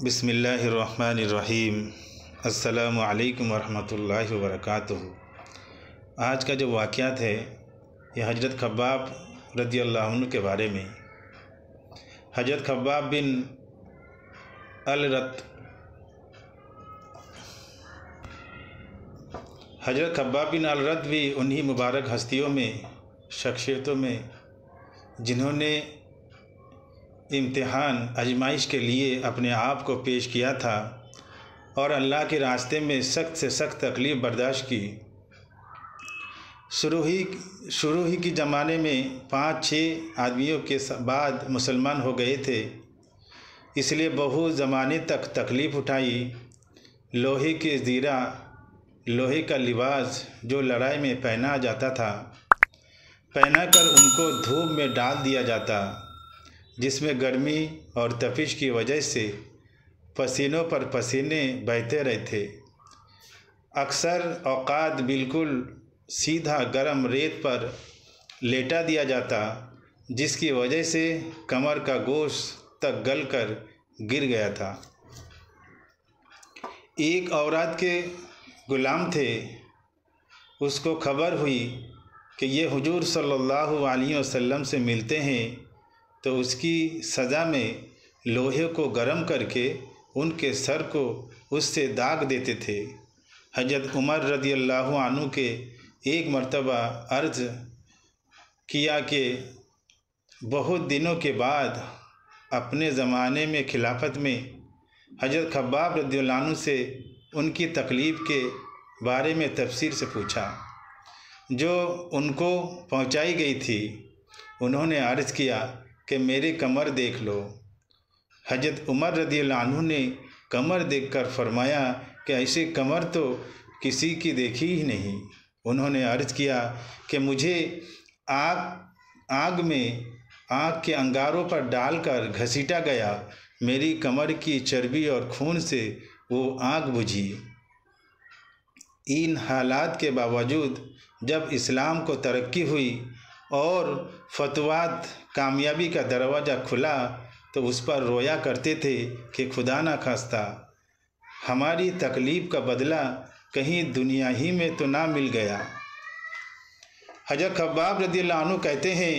बिस्मिल्लाहिर्रहमानिर्रहीम। अस्सलामु अलैकुम वरहमतुल्लाहि वबरकातुहू। आज का जो वाक़यात है यह हज़रत ख़ब्बाब रज़ियल्लाहु अन्हु के बारे में। हज़रत ख़ब्बाब बिन अल-रत भी उन्हीं मुबारक हस्तियों में, शख्सियतों में जिन्होंने इम्तिहान आजमाइश के लिए अपने आप को पेश किया था और अल्लाह के रास्ते में सख्त से सख्त तकलीफ़ बर्दाश्त की। शुरू ही के ज़माने में 5-6 आदमियों के बाद मुसलमान हो गए थे, इसलिए बहुत ज़माने तक तकलीफ़ उठाई। लोहे के ज़ीरा, लोहे का लिबास जो लड़ाई में पहना जाता था, पहना कर उनको धूप में डाल दिया जाता, जिसमें गर्मी और तपिश की वजह से पसीनों पर पसीने बहते रहते। अक्सर औक़ात बिल्कुल सीधा गर्म रेत पर लेटा दिया जाता, जिसकी वजह से कमर का गोश्त तक गल कर गिर गया था। एक औरत के ग़ुलाम थे, उसको खबर हुई कि ये हुजूर सल्लल्लाहु अलैहि वसल्लम से मिलते हैं, तो उसकी सज़ा में लोहे को गर्म करके उनके सर को उससे दाग देते थे। हज़रत उमर रज़ियल्लाहु अन्हु के एक मर्तबा अर्ज़ किया कि बहुत दिनों के बाद अपने ज़माने में खिलाफत में हज़रत ख़ब्बाब रज़ियल्लाहु अन्हु से उनकी तकलीफ़ के बारे में तफसील से पूछा, जो उनको पहुंचाई गई थी। उन्होंने अर्ज़ किया कि मेरी कमर देख लो। हज़रत उमर रज़ियल्लाहु अन्हु ने कमर देखकर फरमाया कि ऐसी कमर तो किसी की देखी ही नहीं। उन्होंने अर्ज़ किया कि मुझे आग में आग के अंगारों पर डालकर घसीटा गया, मेरी कमर की चर्बी और खून से वो आग बुझी। इन हालात के बावजूद जब इस्लाम को तरक्की हुई और फतवात कामयाबी का दरवाज़ा खुला, तो उस पर रोया करते थे कि खुदा न खास्ता हमारी तकलीफ़ का बदला कहीं दुनिया ही में तो ना मिल गया। हज़रत ख़ब्बाब रज़ियल्लाहु अन्हु कहते हैं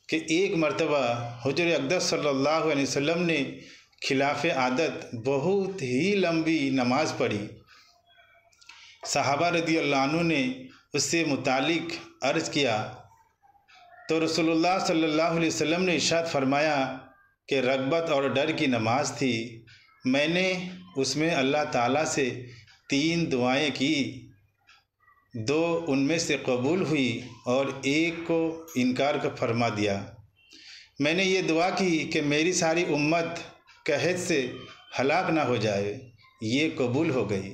कि एक मर्तबा हुज़ूर अक़दस सल्लल्लाहु अलैहि वसल्लम ने खिलाफ़ आदत बहुत ही लंबी नमाज़ पढ़ी। सहाबा रज़ियल्लाहु अन्हु ने उससे मुतालिक अर्ज़ किया, तो रसूलुल्लाह सल्लल्लाहु अलैहि वसल्लम ने इरशाद फरमाया कि रग़बत और डर की नमाज थी। मैंने उसमें अल्लाह ताला से 3 दुआएं की, 2 उनमें से कबूल हुई और 1 को इनकार कर फरमा दिया। मैंने ये दुआ की कि मेरी सारी उम्मत कहत से हलाक ना हो जाए, ये कबूल हो गई।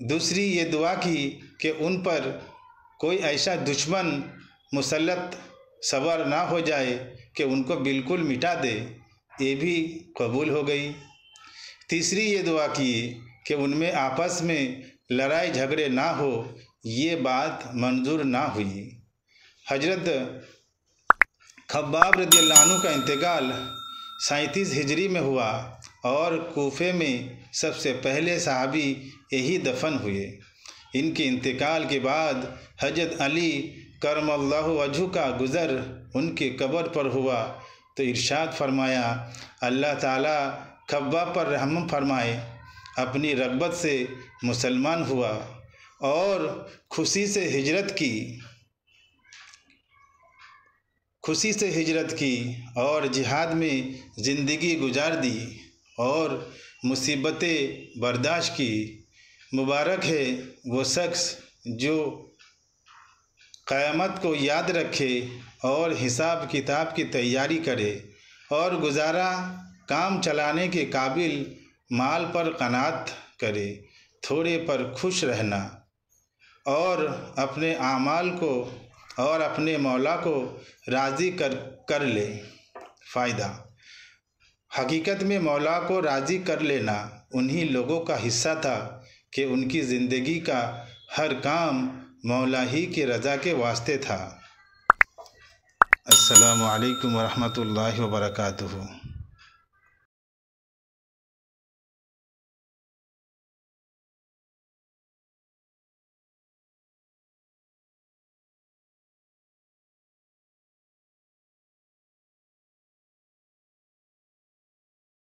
दूसरी ये दुआ की कि उन पर कोई ऐसा दुश्मन मुसल्लत सवार ना हो जाए कि उनको बिल्कुल मिटा दे, ये भी कबूल हो गई। तीसरी ये दुआ की कि उनमें आपस में लड़ाई झगड़े ना हो, ये बात मंजूर ना हुई। हज़रत ख़ब्बाब रज़ियल्लाहु अन्हु का इंतकाल 37 हिजरी में हुआ और कूफे में सबसे पहले सहाबी यही दफन हुए। इनके इंतकाल के बाद हज़रत अली करमल्लाहु वजहू का गुज़र उनकी कब्र पर हुआ, तो इरशाद फरमाया, अल्लाह ताला ख़ब्बाब पर रहम फरमाए, अपनी रग़बत से मुसलमान हुआ और खुशी से हिजरत की और जिहाद में ज़िंदगी गुजार दी और मुसीबतें बर्दाश्त की। मुबारक है वो शख्स जो क़यामत को याद रखे और हिसाब किताब की तैयारी करे और गुजारा काम चलाने के काबिल माल पर क़नाअत करे, थोड़े पर खुश रहना और अपने आमाल को और अपने मौला को राज़ी कर ले। फ़ायदा, हकीकत में मौला को राज़ी कर लेना उन्हीं लोगों का हिस्सा था कि उनकी ज़िंदगी का हर काम मौला ही की रज़ा के वास्ते था। अस्सलामु अलैकुम वरहमतुल्लाहि वबरकातुहू।